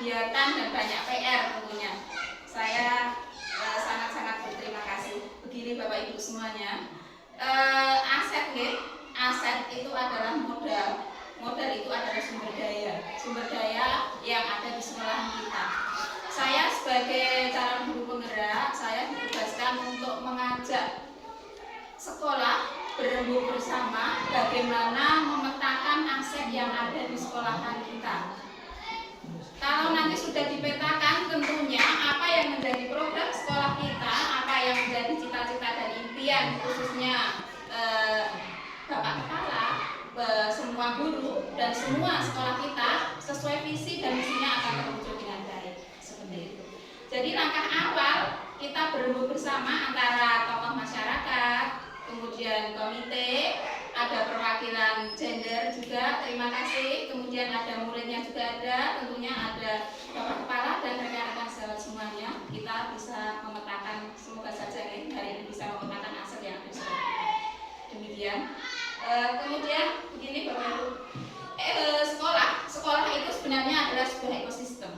kegiatan dan banyak PR tentunya. Saya sangat-sangat berterima kasih. Begini Bapak Ibu semuanya, aset itu adalah modal. Modal itu adalah sumber daya yang ada di sekolahan kita. Saya sebagai calon guru penggerak, saya ditugaskan untuk mengajak sekolah berembuk bersama bagaimana memetakan aset yang ada di sekolahan kita. Kalau nanti sudah dipetakan, tentunya apa yang menjadi program sekolah kita, apa yang menjadi cita-cita dan impian khususnya Bapak Kepala, semua guru dan semua sekolah kita sesuai visi dan misinya akan terwujud dengan baik. Seperti itu. Jadi langkah awal kita berembuk bersama antara tokoh masyarakat, kemudian komite, ada perwakilan gender juga, terima kasih. Kemudian ada muridnya juga ada, tentunya ada Bapak Kepala dan rekan-rekan sejawat semuanya. Kita bisa memetakan, semoga saja hari ini bisa memetakan aset yang ada di sekolah. Demikian. Kemudian begini Bapak Ibu, sekolah itu sebenarnya adalah sebuah ekosistem.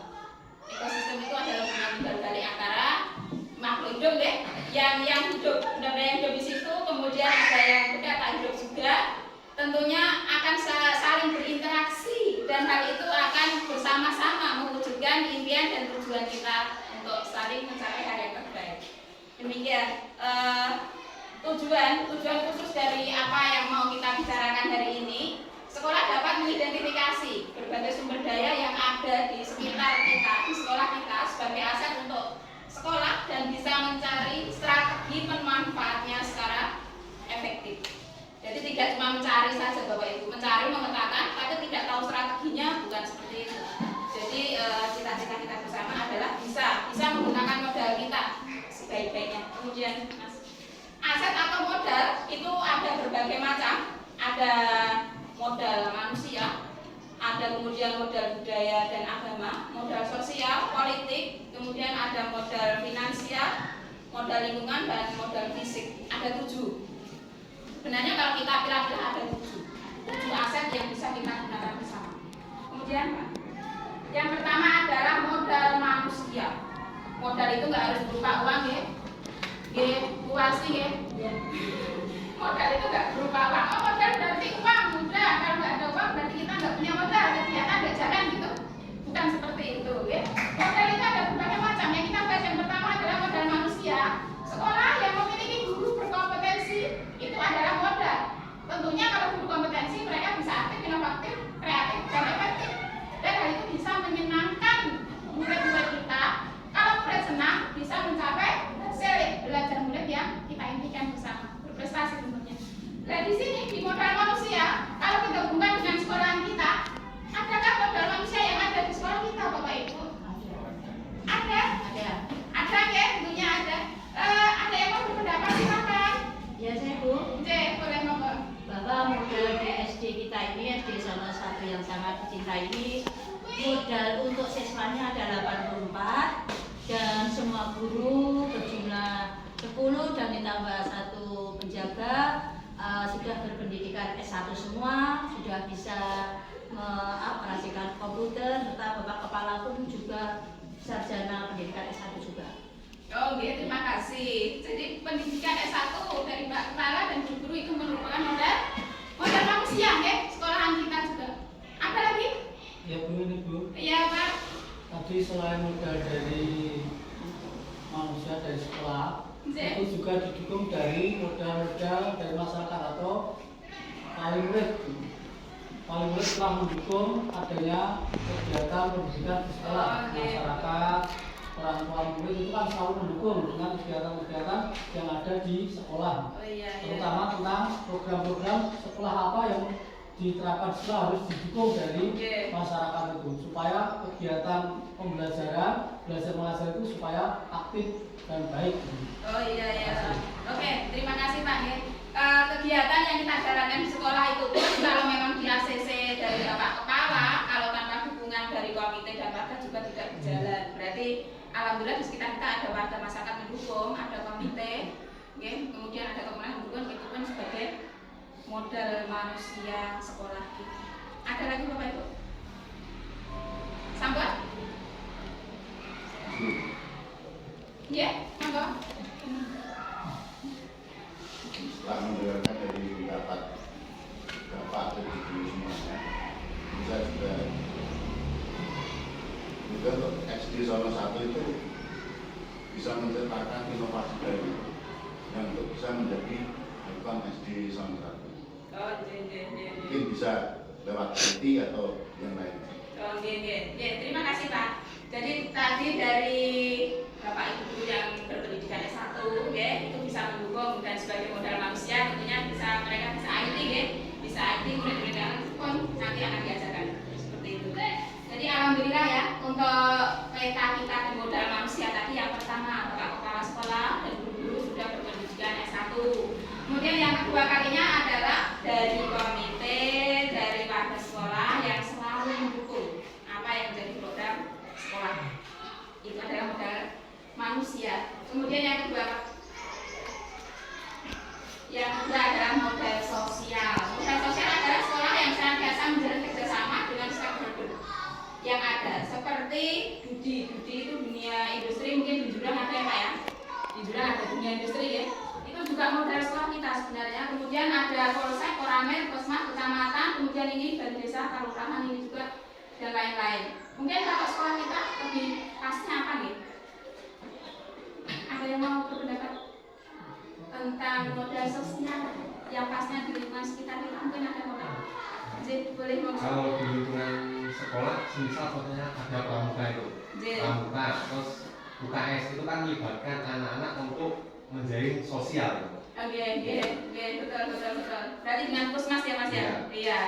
Ekosistem itu adalah hubungan balik antara makhluk hidup yang hidup, benda-benda yang hidup di situ, kemudian ada yang benda tak hidup juga, tentunya akan saling berinteraksi dan hal itu akan bersama-sama mewujudkan impian dan tujuan kita untuk saling mencapai hal yang terbaik. Demikian tujuan khusus dari apa yang mau kita bicarakan hari ini. Sekolah dapat mengidentifikasi berbagai sumber daya yang ada di sekitar kita, di sekolah kita sebagai aset untuk sekolah dan bisa mencari strategi pemanfaatnya secara efektif. Jadi tidak cuma mencari saja Bapak Ibu, mencari, memetakan, tapi tidak tahu strateginya, bukan seperti itu. Jadi cita-cita kita bersama adalah bisa menggunakan modal kita sebaik-baiknya. Kemudian aset atau modal itu ada berbagai macam, ada modal manusia, ada kemudian modal budaya dan agama, modal sosial, politik, kemudian ada modal finansial, modal lingkungan, dan modal fisik. Ada 7. Sebenarnya kalau kita pilih-pilih ada 7 aset yang bisa kita gunakan bersama. Kemudian yang pertama adalah modal manusia. Modal itu nggak harus berupa uang ya. Puasi ya. Modal itu nggak berupa uang. Oh modal berarti uang, udah. Kalau nggak ada uang berarti kita nggak punya modal, kegiatan nggak jalan gitu. Bukan seperti itu ya. Modal itu ada berbagai macam. Yang kita bahas yang pertama adalah modal manusia. Sekolah yang memiliki guru berkompetensi itu adalah modal. Tentunya kalau guru kompetensi mereka bisa aktif, inovatif, kreatif, dan efektif. Dan hal itu bisa menyenangkan murid-murid kita. Kalau murid senang bisa mencapai hasil belajar murid yang kita impikan bersama, berprestasi tentunya. Nah di sini di modal manusia, kalau kita hubungkan dengan sekolahan kita, adakah modal manusia yang ada di sekolah kita, Bapak Ibu? Ada ya, tentunya ada. Ada yang mau berpendapat silakan. Ya saya Bu. Boleh monggo. Bahwa modal di SD kita ini, SD salah satu yang sangat dicintai ini, modal untuk siswanya ada 84 dan semua guru berjumlah 10 dan ditambah 1 penjaga sudah berpendidikan S1 semua, sudah bisa mengoperasikan komputer, serta Bapak Kepala pun juga sarjana pendidikan S1 juga. Oh gitu, terima kasih. Jadi pendidikan S1 dari Mbak Kepala dan guru itu merupakan modal manusia ya, sekolahan kita juga. Apa lagi? Ya Bu, ini Bu. Iya Pak. Tadi selain modal dari manusia dari sekolah, itu juga didukung dari modal-modal dari masyarakat atau wali murid. Wali murid telah mendukung adanya kegiatan pendidikan di sekolah. Masyarakat, orang tua murid itu kan selalu mendukung dengan kegiatan-kegiatan yang ada di sekolah. Terutama tentang program-program sekolah apa yang diterapkan sekolah harus didukung dari masyarakat itu supaya kegiatan pembelajaran, belajar mengajar itu supaya aktif dan baik. Oh iya. Oke, terima kasih Pak. Kegiatan yang kita jalankan di sekolah itu pun kalau memang di ACC dari Bapak Kepala, kalau tanpa dukungan dari komite dan warga juga tidak berjalan. Berarti alhamdulillah di sekitar kita ada warga masyarakat mendukung, ada komite, kemudian ada komunitas mendukung, itu pun sebagai modal manusia sekolah kita. Ada lagi Bapak Ibu? Sampai? juga untuk SD Solo 1 itu bisa menciptakan inovasi baru yang untuk bisa menjadi bukan SD Solo 1. Oh, Mungkin bisa lewat IT atau yang lain. Oh, terima kasih Pak. Jadi tadi dari Bapak Ibu guru yang berpendidikan S1, itu bisa mendukung dan sebagai modal manusia tentunya mereka bisa IT, bisa IT murid-murid yang pun nanti akan diajarkan seperti itu. Jadi alhamdulillah ya untuk peta kita di modal manusia tadi yang pertama Bapak Kepala Sekolah dan guru-guru sudah berpendidikan S1. Kemudian yang kedua kalinya adalah dari komite, dari warga sekolah yang selalu mendukung apa yang menjadi program sekolah. Itu adalah modal manusia. Kemudian yang kedua adalah modal sosial. Modal sosial adalah sekolah yang senantiasa menjalin kerjasama dengan stakeholder yang ada. Seperti Dudi itu dunia industri, mungkin di Jurang ada ya Pak ya? Di Jurang ada dunia industri ya. Itu juga modal sekolah kita sebenarnya. Kemudian ada polsek, koramil, posmas, kecamatan, kemudian ini dari desa, kelurahan ini juga dan lain-lain. Mungkin kalau sekolah kita lebih pasnya apa nih? Ada yang mau berpendapat tentang modal sosial yang pasnya di lingkungan sekitar kita? Mungkin ada modal. Jadi boleh ngomong. Kalau di lingkungan sekolah, misal contohnya ada pramuka itu, pramuka, terus UKS itu kan melibatkan anak-anak untuk menjalin sosial. Oke, betul. Berarti dengan pusmas ya Mas ya? Iya.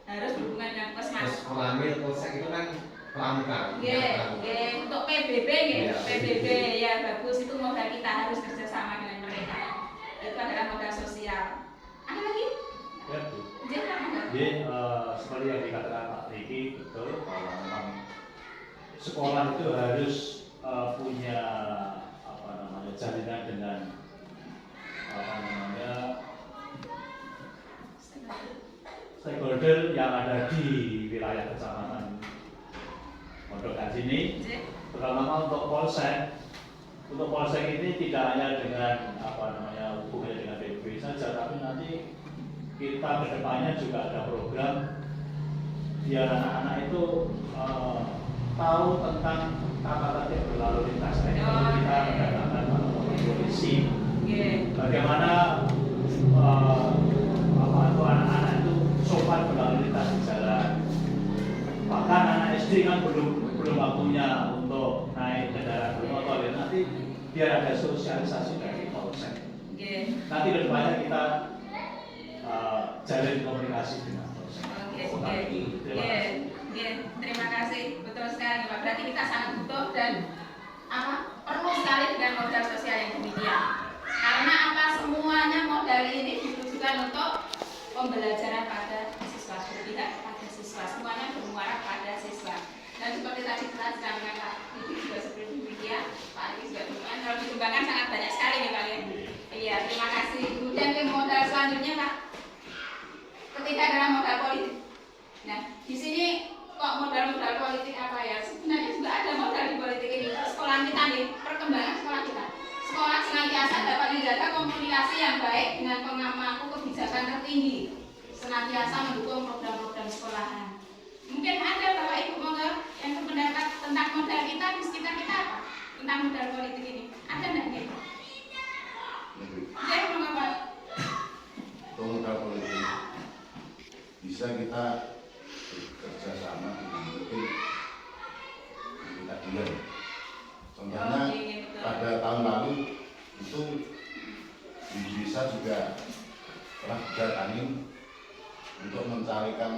Harus berhubungan dengan pusmas. Terus koramil, polsek itu kan pramuka. Untuk PBB PBB ya bagus, itu modal kita harus kerjasama dengan mereka. Itu adalah modal sosial. Ada lagi? Ya, Bu. Jadi Seperti yang dikatakan Pak Riki, betul bahwa memang sekolah itu harus punya jalinan dengan stakeholder yang ada di wilayah kecamatan Mondokan sini, terutama untuk polsek. Untuk polsek ini tidak hanya dengan hubungannya dengan PBB saja, tapi nanti kita kedepannya juga ada program biar anak-anak itu tahu tentang tata tertib berlalu lintas. Kita mendatangkan polisi. Bagaimana anak-anak itu sopan berlalu lintas di jalan. Bahkan anak SD kan belum waktunya untuk naik kendaraan bermotor. Nanti biar ada sosialisasi dari polsek. Nanti kedepannya kita jalin komunikasi dengan polsek. Terima kasih, betul sekali Pak. Berarti kita sangat butuh dan perlu sekali dengan modal sosial yang demikian. Karena semuanya modal ini ditujukan untuk pembelajaran pada siswa, tidak pada siswa. Semuanya bermuara pada siswa. Dan seperti tadi kita sedang mengatakan, ini juga seperti demikian. Pak Riki juga demikian. Kalau dikembangkan sangat banyak sekali nih Pak ya. Iya, terima kasih. Kemudian ke modal selanjutnya Pak. Ketiga adalah modal politik. Nah, di sini kok modal-modal politik apa ya? Sebenarnya juga ada modal di politik ini. Sekolah kita nih, perkembangan sekolah kita. Sekolah senantiasa dapat menjaga komunikasi yang baik dengan pemangku kebijakan tertinggi. Senantiasa mendukung program-program sekolahan. Mungkin ada Bapak Ibu modal yang berpendapat tentang modal kita di sekitar kita apa? Tentang modal politik ini. Ada nggak gitu? Saya mau apa? Modal politik bisa kita bekerja sama dengan mungkin kita dengar. Contohnya pada tahun lalu itu di desa juga telah berdatangi untuk mencarikan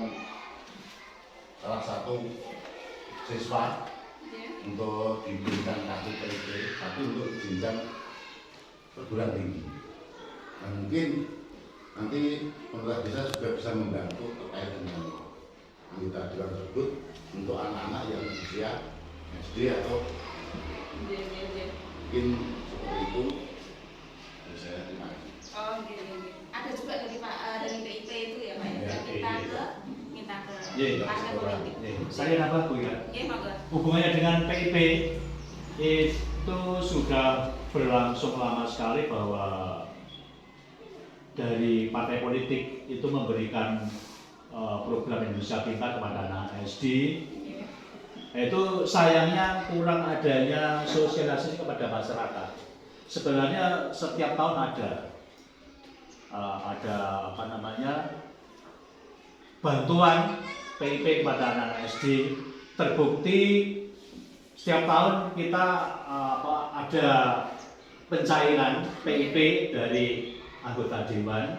salah satu siswa untuk diberikan kartu PIP, tapi untuk jenjang perguruan tinggi. Nah, mungkin nanti pemerintah desa juga bisa membantu terkait dengan anggota dewan tersebut untuk anak-anak yang usia SD atau mungkin seperti itu. Saya terima kasih. Oh, ada juga dari Pak dari PIP itu ya Pak ya. Minta ke partai politik. Saya nambah Bu ya. Monggo. Hubungannya dengan PIP itu sudah berlangsung lama sekali bahwa dari partai politik itu memberikan program Indonesia Pintar kepada anak SD, Yaitu sayangnya kurang adanya sosialisasi kepada masyarakat. Sebenarnya setiap tahun ada apa namanya bantuan PIP kepada anak-anak SD. Terbukti setiap tahun kita ada pencairan PIP dari anggota dewan.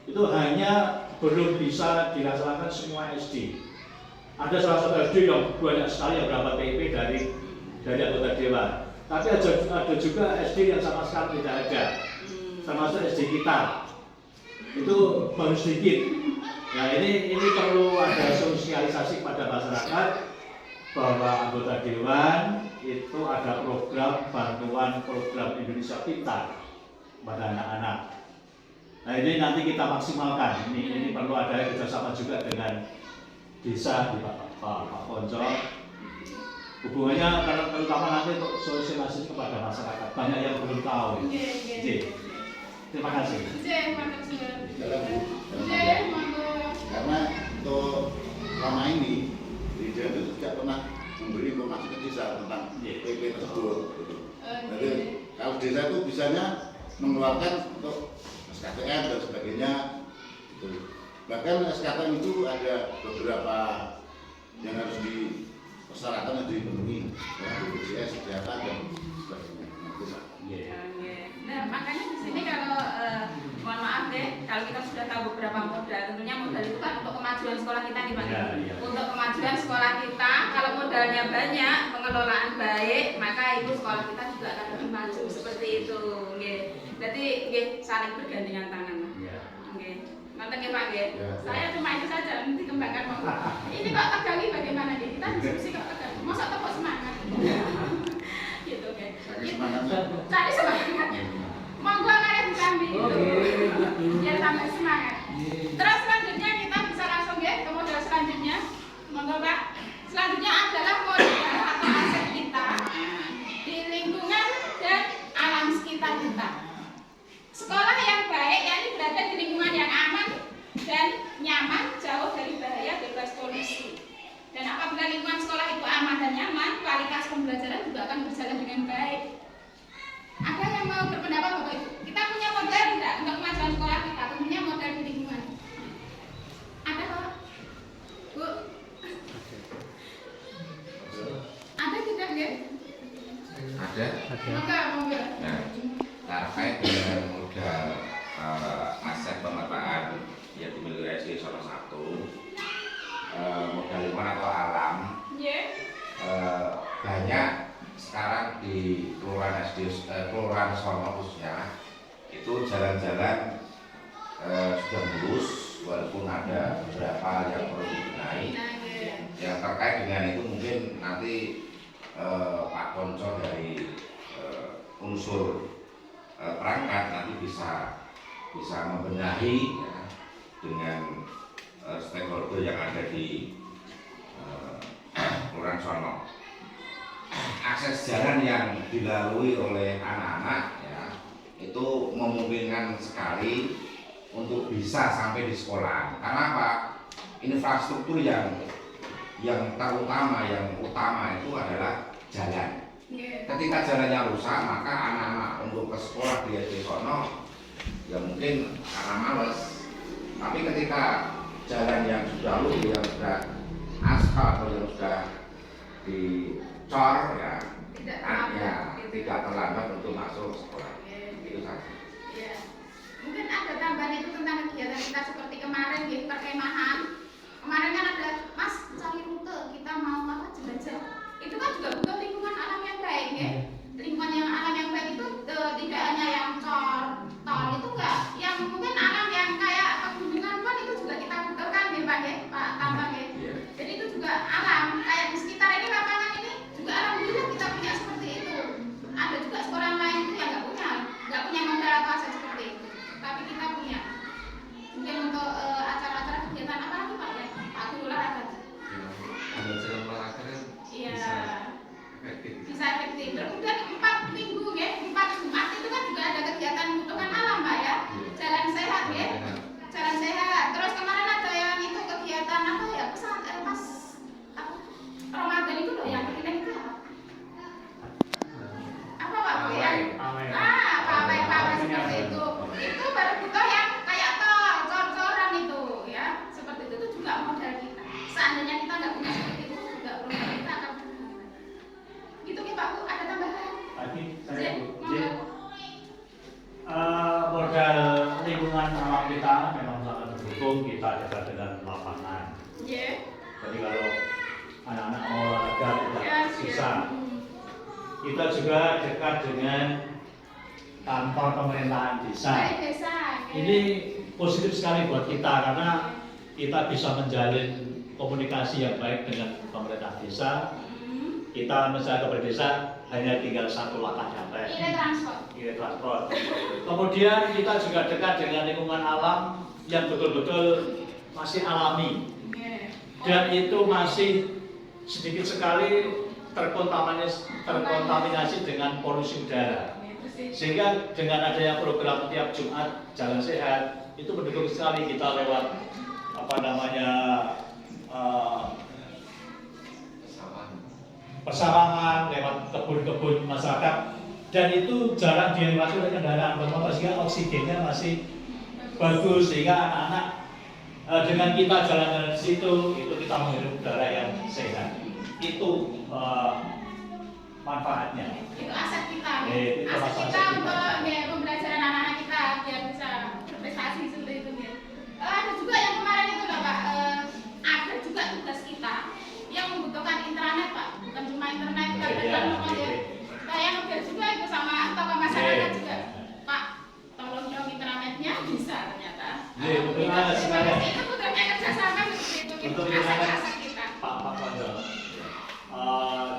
Itu hanya belum bisa dirasakan semua SD. Ada salah satu SD yang banyak sekali yang dapat PIP dari anggota dewan. Tapi ada juga SD yang sama sekali tidak ada, termasuk SD kita. Itu baru sedikit. Nah ini perlu ada sosialisasi pada masyarakat bahwa anggota dewan itu ada program bantuan program Indonesia Pintar pada anak-anak. Nah ini nanti kita maksimalkan. Ini perlu ada kerjasama juga dengan desa di Pak Ponco. Hubungannya terutama nanti untuk sosialisasi kepada masyarakat. Banyak yang belum tahu. Terima kasih. Karena untuk selama ini dia itu tidak pernah memberi informasi ke desa tentang PP tersebut. Jadi kalau desa itu bisanya mengeluarkan untuk SKTM dan sebagainya. Bahkan SKTM itu ada beberapa yang harus persyaratan yang dipenuhi, BPJS, kesehatan dan sebagainya. Nah makanya di sini kalau mohon maaf deh, kalau kita sudah tahu beberapa modal, tentunya modal itu kan untuk kemajuan sekolah kita nih Pak. Untuk kemajuan sekolah kita, kalau modalnya banyak, pengelolaan baik, maka itu sekolah kita juga akan lebih maju seperti itu. Berarti saling bergandengan tangan. Nonton ya Pak, saya cuma itu saja, nanti kembangkan Pak. Ini kok tegang bagaimana nih? Kita diskusi kok tegang, masa tepuk semangat? Gitu cari semangatnya. Monggo kalian diambil gitu, biar tambah semangat. Terus selanjutnya kita bisa langsung ke modal selanjutnya. Monggo Pak. Selanjutnya adalah modal atau aset kita di lingkungan dan alam sekitar kita. Sekolah yang baik yakni berada di lingkungan yang aman dan nyaman, jauh dari bahaya, bebas polusi. Dan apabila lingkungan sekolah itu aman dan nyaman, kualitas pembelajaran juga akan berjalan dengan baik. Ada yang mau berpendapat Bapak Ibu? Kita punya modal tidak untuk kemajuan sekolah kita? Tentunya modal di lingkungan. Ada Pak? Bu? Ada tidak ya? Ada. Moga. Nah, terkait dengan modal aset pemetaan yang dimiliki SD salah satu modal lingkungan atau alam, banyak sekarang di Kelurahan Sono khususnya itu jalan-jalan sudah mulus, walaupun ada beberapa yang perlu dibenahi. Yang terkait dengan itu mungkin nanti Pak Ponco dari unsur perangkat nanti bisa membenahi ya, dengan stakeholder yang ada di Kelurahan Sono. Akses jalan yang dilalui oleh anak-anak ya, itu memungkinkan sekali untuk bisa sampai di sekolah. Karena apa? Infrastruktur yang terutama, yang utama itu adalah jalan. Ketika jalannya rusak, maka anak-anak untuk ke sekolah di SD Sono ya mungkin karena males. Tapi ketika jalan yang sudah lurus, yang sudah aspal atau yang sudah dicor ya, tidak terlambat untuk masuk sekolah. Itu saja. Mungkin ada tambahan itu tentang kegiatan kita seperti kemarin di perkemahan. Kemarin kan ada Mas cari rute, kita mau jelajah. Itu kan juga butuh lingkungan alam yang baik ya. Lingkungan yang alam yang baik itu tidak hanya yang tol itu enggak, yang mungkin alam yang kayak pegunungan pun itu juga kita butuhkan ya Pak ya, Pak Tambang ya. Jadi itu juga alam, kayak di sekitar ini lapangan ini juga alhamdulillah kita punya seperti itu. Ada juga sekolah lain itu yang nggak punya modal apa seperti itu. Tapi kita punya. Mungkin untuk acara-acara kegiatan apa lagi Pak? seandainya kita nggak punya seperti itu, nggak program kita akan gitu ya Pak Bu, ada tambahan? Tadi Zek, saya monggo. modal lingkungan alam kita memang sangat mendukung kita dekat dengan lapangan. Yeah. Jadi kalau anak-anak mau olahraga tidak Yes, susah. yeah. Kita juga dekat dengan kantor pemerintahan desa. Baik desa. Ini positif sekali buat kita karena kita bisa menjalin komunikasi yang baik dengan pemerintah desa. Kita misalnya ke desa hanya tinggal satu langkah sampai. Ile transport. Transport. Kemudian kita juga dekat dengan lingkungan alam yang betul-betul masih alami. Yeah. Dan itu masih sedikit sekali terkontaminasi dengan polusi udara. Sehingga dengan adanya program tiap Jumat Jalan Sehat itu mendukung sekali kita lewat persawahan, lewat kebun-kebun masyarakat, dan itu jarang dilewati oleh kendaraan bermotor sehingga oksigennya masih bagus, sehingga anak-anak dengan kita jalan-jalan di situ itu kita menghirup udara yang sehat. Itu manfaatnya. Itu aset kita. Itu Aset aset kita kita. untuk pembelajaran anak-anak kita biar bisa berprestasi seperti itu. Ada juga yang kemarin itu loh Pak, ada juga tugas kita yang membutuhkan internet Pak, bukan cuma internet kita belajar ya. Saya ngebil juga itu sama tokoh masyarakat juga. Pak, tolong dong internetnya bisa ternyata. Itu putranya kerjasama seperti itu. Untuk Aset-aset kita. Pak Konjo,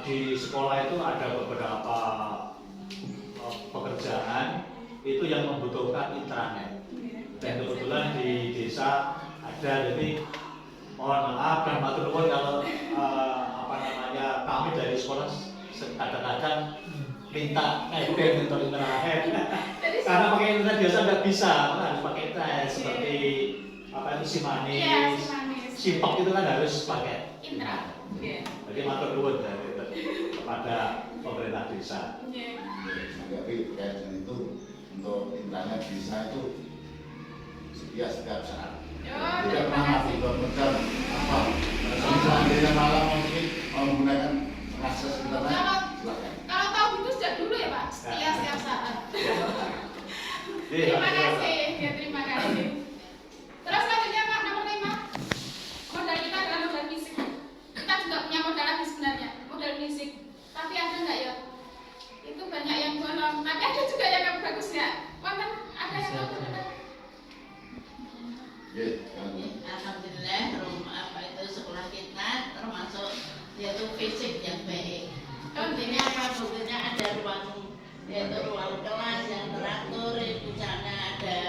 di sekolah itu ada beberapa pekerjaan itu yang membutuhkan intranet, dan kebetulan di desa ada, jadi mohon maaf dan matur nuwun kalau kami dari sekolah kadang-kadang minta netbank untuk internet karena pakai internet biasa nggak bisa, harus pakai internet seperti itu Simanis, Iya, Simanis. Simpok itu kan harus pakai Intra. Iya. Jadi matur nuwun kepada pemerintah desa. Iya. Tapi terkait dengan itu untuk internet bisa itu ya setiap saat. Oh, Tidak terima pernah kasih. macam apa. Seandainya malam mungkin menggunakan akses internet, silakan. Kalau tahu gitu sejak dulu ya Pak, setia setiap saat. Terima kasih, ya terima kasih. Terus selanjutnya Pak, nomor 5. Modal kita adalah modal fisik. Kita juga punya modal lagi sebenarnya, modal fisik. Tapi ada nggak ya? Itu banyak yang bolong, tapi ada juga yang bagus ya. Wonten ada yang bagus ada. Alhamdulillah, sekolah kita termasuk yaitu fisik yang baik. Buktinya apa? Buktinya ada ruang kelas yang teratur, di sana ada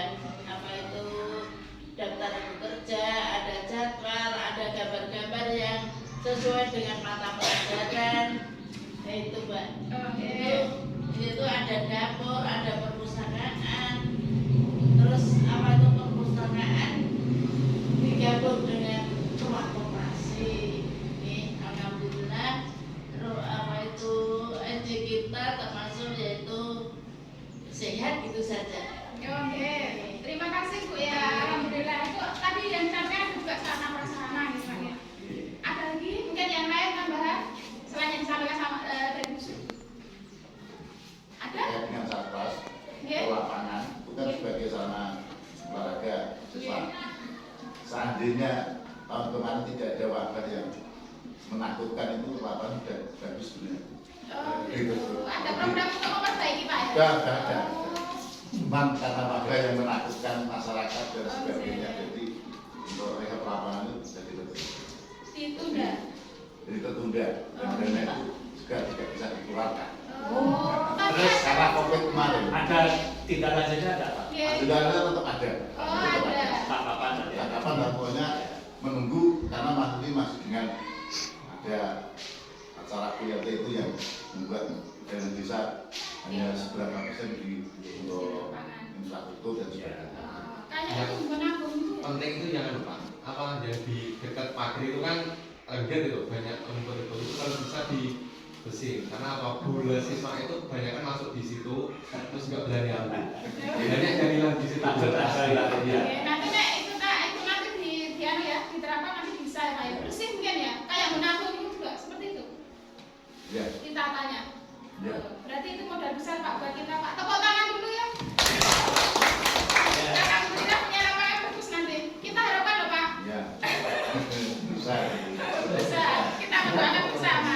daftar bekerja, ada jadwal, ada gambar-gambar yang sesuai dengan mata pelajaran. Itu Mbak. Itu ada dapur, ada perpustakaan. Terus perpustakaan digabung dengan ruang koperasi. Alhamdulillah, SD kita termasuk yaitu sehat gitu saja. Oke, terima kasih Bu ya. Alhamdulillah itu tadi yang disampaikan juga sarana prasarana gitu Pak ya. Ada lagi mungkin yang lain tambahan selain yang disampaikan sama dari Bu Su? Ada? Terkait dengan satgas, lapangan itu kan sebagai sarana olahraga siswa. Seandainya tahun kemarin tidak ada wabah yang menakutkan, itu lapangan sudah bagus sebenarnya. Oh, gitu. Ada program untuk memperbaiki Pak ya? Ada. Cuman karena wabah yang menakutkan masyarakat dan sebagainya, jadi untuk rehab lapangan itu jadi Ditunda. jadi tertunda, dan dana itu juga tidak bisa dikeluarkan. Oh, Terus Karena COVID kemarin, ada tindak lanjutnya ada Pak? dana tetap ada. Oh, ada. Tanggapan ada. Tanggapan dan pokoknya menunggu karena masih dengan ada acara PLT itu yang membuat dana desa hanya seberapa persen untuk infrastruktur dan sebagainya. Kayaknya itu menabung. Penting itu jangan lupa apa yang di dekat pagar itu kan lengket itu banyak rumput itu kalau bisa dibersihin karena apa bola siswa itu kebanyakan masuk di situ terus nggak berani ambil banyak jadilah di situ Oke, nanti Nek, itu nanti diterapkan nanti bisa ya Pak ya, bersih mungkin ya. katanya. Ya. Berarti itu modal besar Pak buat kita Pak. Tepuk tangan dulu ya. Karena kita punya nama yang bagus nanti. Kita harapkan loh Pak. Ya. Besar. Besar. Kita berdoakan bersama.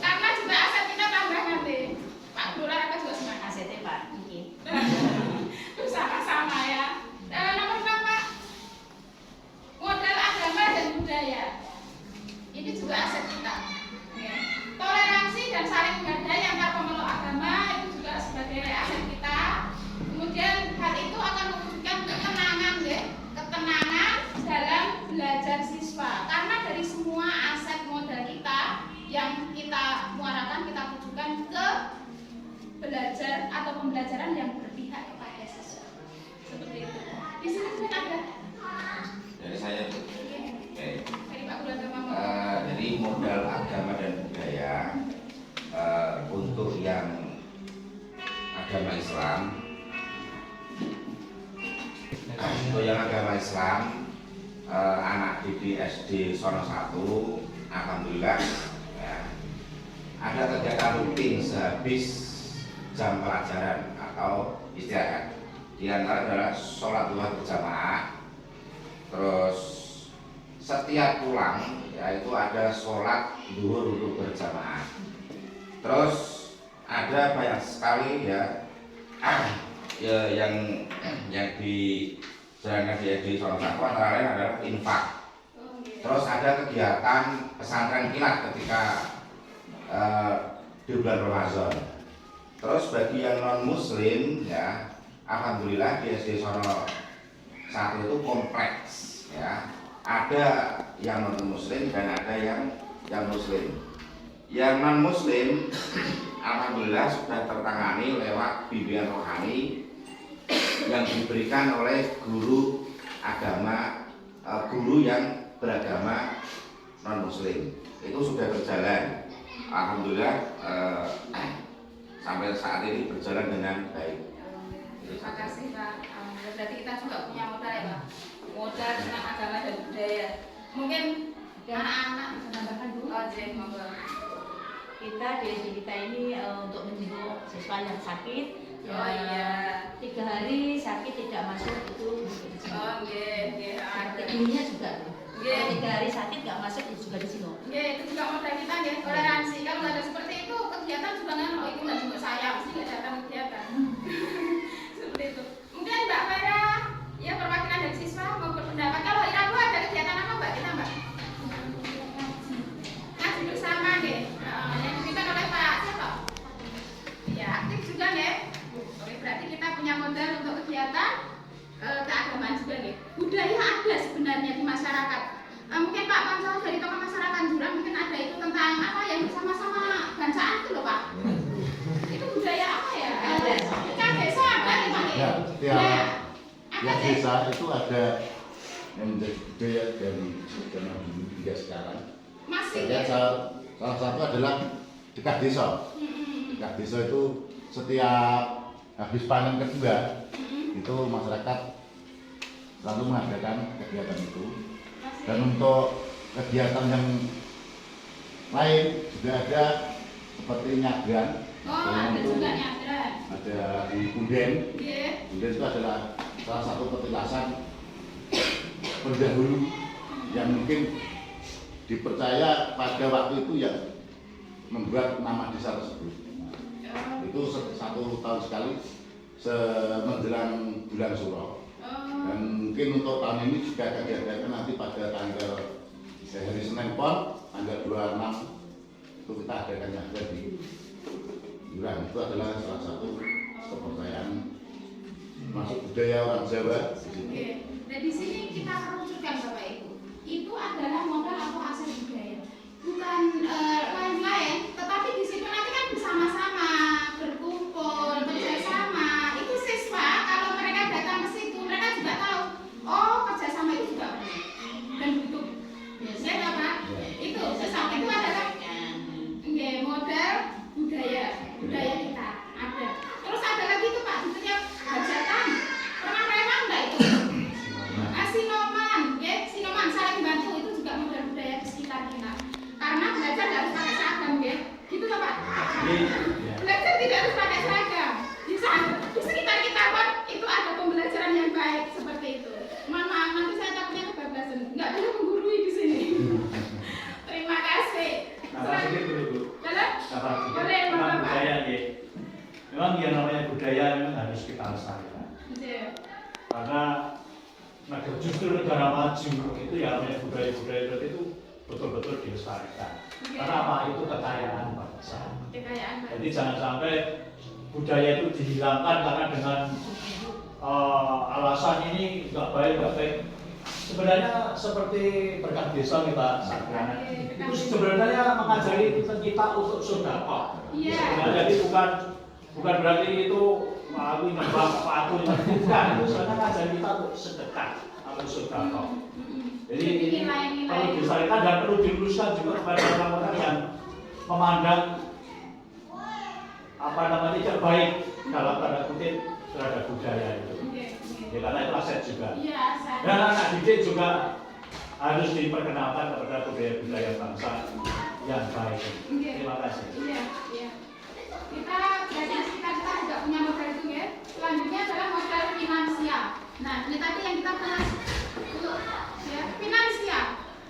Karena juga aset kita tambah nanti. Pak Guru Olahraga juga semangat. ACT Pak, ini. Bersama-sama ya. Nomor 2 Pak. Modal agama dan budaya. Ini juga aset kita. Ya. Toleransi dan saling menghargai antar pemeluk agama itu juga sebagai aset kita. Kemudian hal itu akan mewujudkan ketenangan deh, ketenangan dalam belajar siswa. Karena dari semua aset modal kita yang kita muarakan, kita tujukan ke belajar atau pembelajaran yang berpihak kepada siswa. Seperti itu. Di sini juga ada. Dari saya tuh. Oke. Dari Pak Guru Agama. Jadi modal agama dan budaya untuk yang agama Islam, anak didik SD Sono 1, alhamdulillah ya, ada kegiatan rutin sehabis jam pelajaran atau istirahat. Di antara adalah sholat duha berjamaah, terus setiap pulang yaitu ada sholat zuhur untuk berjamaah. Terus ada banyak sekali ya, yang dijalankan di Sono 1 antara lain adalah infak. Terus ada kegiatan pesantren kilat ketika di bulan Ramadan. Terus bagi yang non muslim ya, alhamdulillah di SD Sono 1 itu kompleks ya. Ada yang non muslim dan ada yang muslim. Yang non muslim alhamdulillah sudah tertangani lewat bimbingan rohani yang diberikan oleh guru agama, guru yang beragama non muslim. Itu sudah berjalan alhamdulillah, sampai saat ini berjalan dengan baik. Terima kasih Pak. Berarti kita juga punya modal ya Pak. Modal tentang agama dan budaya. Mungkin anak-anak bisa tambahkan dulu. Monggo. Kita di SD kita ini untuk menjenguk siswa yang sakit. Oh iya. 3 hari sakit tidak masuk itu. Oh nggih, ada. Ibunya juga. Nggih. 3 hari sakit nggak masuk itu juga di sini. Nggih, itu juga modal kita nggih, toleransi. Kalau nggak ada seperti itu, kegiatan juga kan, oh itu nggak jemput saya, mesti nggak datang kegiatan. Seperti itu. Mungkin Mbak Vera, ya perwakilan dari siswa mau berpendapat. Kalau hari Rabu ada kegiatan apa Mbak kita Mbak? Ngaji bersama nggih. Yang dipimpin oleh Pak siapa? Ya aktif juga nggih. Oke, berarti kita punya modal untuk kegiatan keagamaan juga nih. Budaya ada sebenarnya di masyarakat. Mungkin Pak Panco dari tokoh masyarakat Jurang mungkin ada itu tentang apa yang bersama-sama bancaan itu loh Pak. Itu budaya apa ya? Kan desa ada nih Pak. Ya, setiap desa itu ada yang menjadi budaya dari zaman dulu hingga sekarang. Masih Dan ya? salah satu adalah dekat desa. Dekat desa itu setiap habis panen kedua itu masyarakat selalu mengadakan kegiatan itu. Dan untuk kegiatan yang lain juga ada seperti nyadran. Oh ada juga nyadran. Ada di Punden. Iya. Punden itu adalah salah satu petilasan pendahulu yang mungkin dipercaya pada waktu itu yang membuat nama desa tersebut. Itu 1 tahun sekali menjelang bulan Suro. Dan mungkin untuk tahun ini juga akan diadakan nanti pada tanggal hari Senin Pon, tanggal 26 itu kita adakan nyadran di Jurang. Itu adalah salah satu kepercayaan masuk budaya orang Jawa di sini. Dan di sini kita kerucutkan Bapak Ibu. Itu adalah modal atau aset budaya. Bukan lain-lain, tetapi di situ nanti kan bersama-sama berkumpul, bersama. Itu siswa kalau mereka datang ke situ, mereka juga tahu, oh kerjasama itu juga penting dan butuh. Biasanya apa? Itu sesama itu adalah modal budaya kita ada. Terus ada lagi tuh Pak, di setiap hajatan pernah lewat enggak itu? Sinoman, ya sinoman saling bantu itu juga modal budaya. yang namanya budaya memang harus kita lestarikan. Karena justru negara maju itu ya namanya budaya-budaya itu betul-betul dilestarikan. Karena apa? Itu kekayaan bangsa. Jadi jangan sampai budaya itu dihilangkan karena dengan alasan ini nggak baik. Sebenarnya seperti berkat desa kita sadar, itu sebenarnya mengajari kita untuk sedekah. Jadi bukan berarti itu aku nyembah aku bukan, itu sebenarnya mengajari kita untuk sedekah atau sedekah. Jadi ini perlu dilestarikan dan perlu diluruskan juga kepada orang-orang yang memandang tidak baik dalam tanda kutip terhadap budaya itu. Ya, karena itu aset juga. Dan anak didik juga harus diperkenalkan kepada budaya-budaya bangsa yang baik. Terima kasih. Kita juga punya modal itu ya. Selanjutnya adalah modal finansial. Nah, ini tadi yang kita bahas dulu ya, finansial.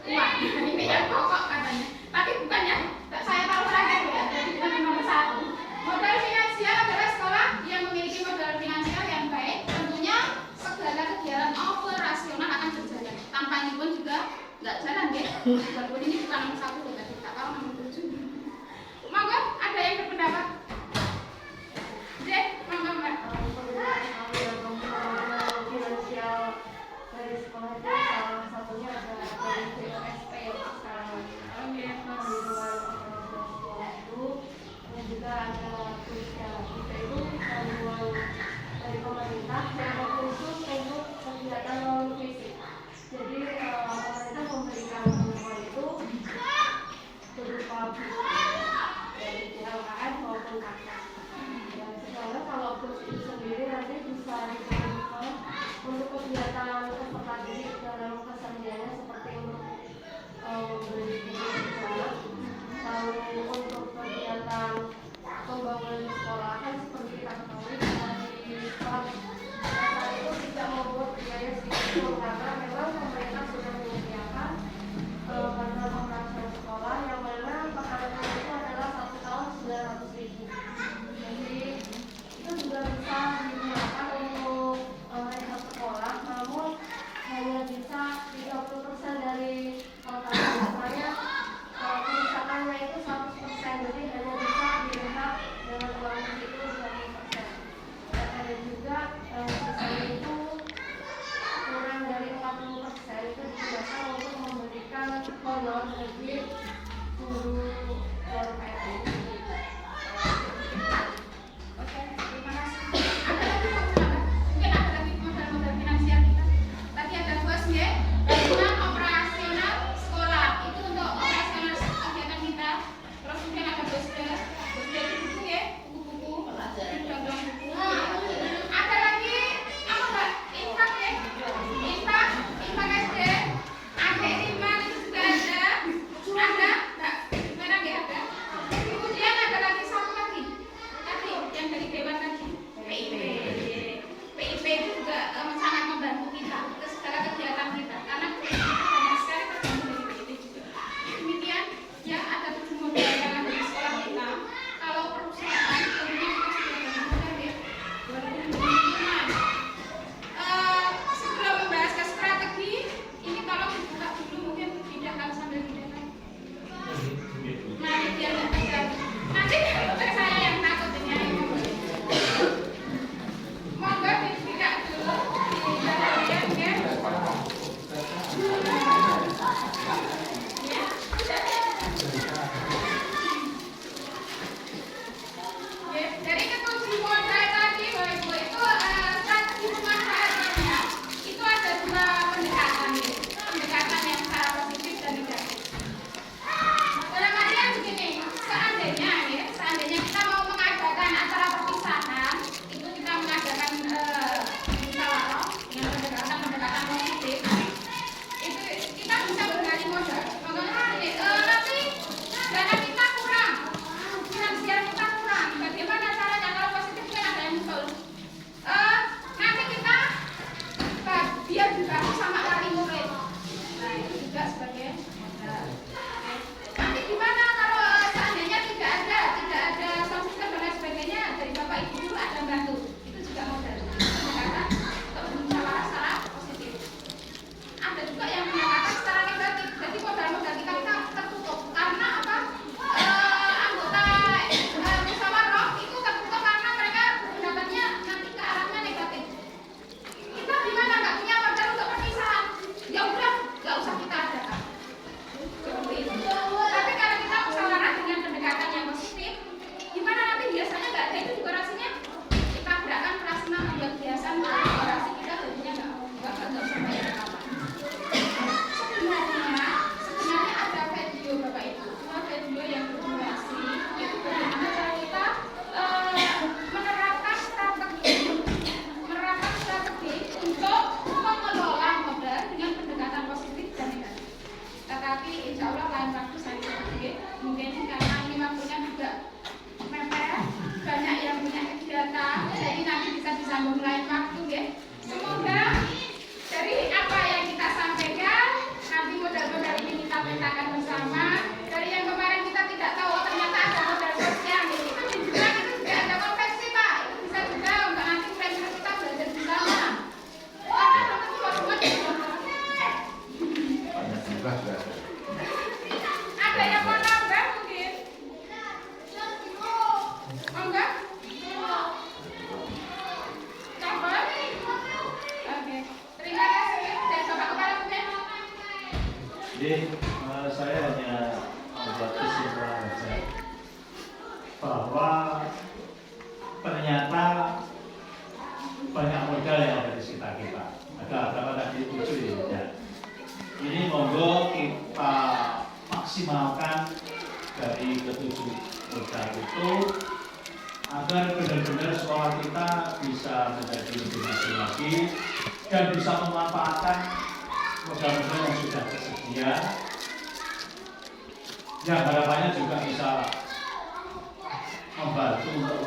Uang, ini yang pokok katanya. Tapi bukan ya, saya tahu terakhir ya. Jadi kita nomor 1. Modal finansial adalah sekolah yang memiliki modal finansial yang baik. Tentunya segala kegiatan operasional akan berjalan. Tanpa ini pun juga nggak jalan ya. Walaupun ini bukan nomor 1 loh tadi, tak tahu nomor 7. Monggo, ada yang berpendapat? Monggo Mbak. Finansial dari sekolah itu salah satunya adalah dari POSP yang sekarang di ruang sekolah itu, dan juga ada sosial kita itu bantuan dari pemerintah yang khusus untuk kegiatan non fisik. Jadi pemerintah memberikan bantuan itu berupa buku dari PLKN maupun kakak. Dan sekarang kalau bus itu sendiri nanti bisa digunakan untuk kegiatan peserta didik dalam kesehariannya seperti untuk membeli buku sekolah, lalu untuk kegiatan pembangunan sekolah kan seperti kita ketahui di sekolah itu tidak membuat biaya sedikit karena memang pemerintah sudah menyediakan bantuan operasional sekolah yang mana pesangon itu adalah 1 tahun 900.000. Jadi itu juga bisa digunakan untuk rekap sekolah, namun hanya bisa 30% dari misalnya kerusakannya itu 100%, jadi hanya bisa direhab dengan uang itu 20%. Dan ada juga sisanya itu kurang dari 40% itu digunakan untuk memberikan honor bagi guru dan PNS. Oke, terima kasih. Ada lagi pengulangan? Mungkin ada lagi modal-modal finansial kita. Tadi ada bos ya, bantuan operasional sekolah. Itu untuk operasional kegiatan kita. Terus mungkin ada bos dari buku ya, buku-buku, dong buku. Ada lagi apa Mbak? Infak ya, infak SD. Ada infak itu juga ada. Ada, Mbak? Gimana nggak ada? maksimalkan dari ketujuh modal itu agar benar-benar sekolah kita bisa menjadi lebih maju lagi dan bisa memanfaatkan modal-modal yang sudah tersedia, yang harapannya juga bisa membantu untuk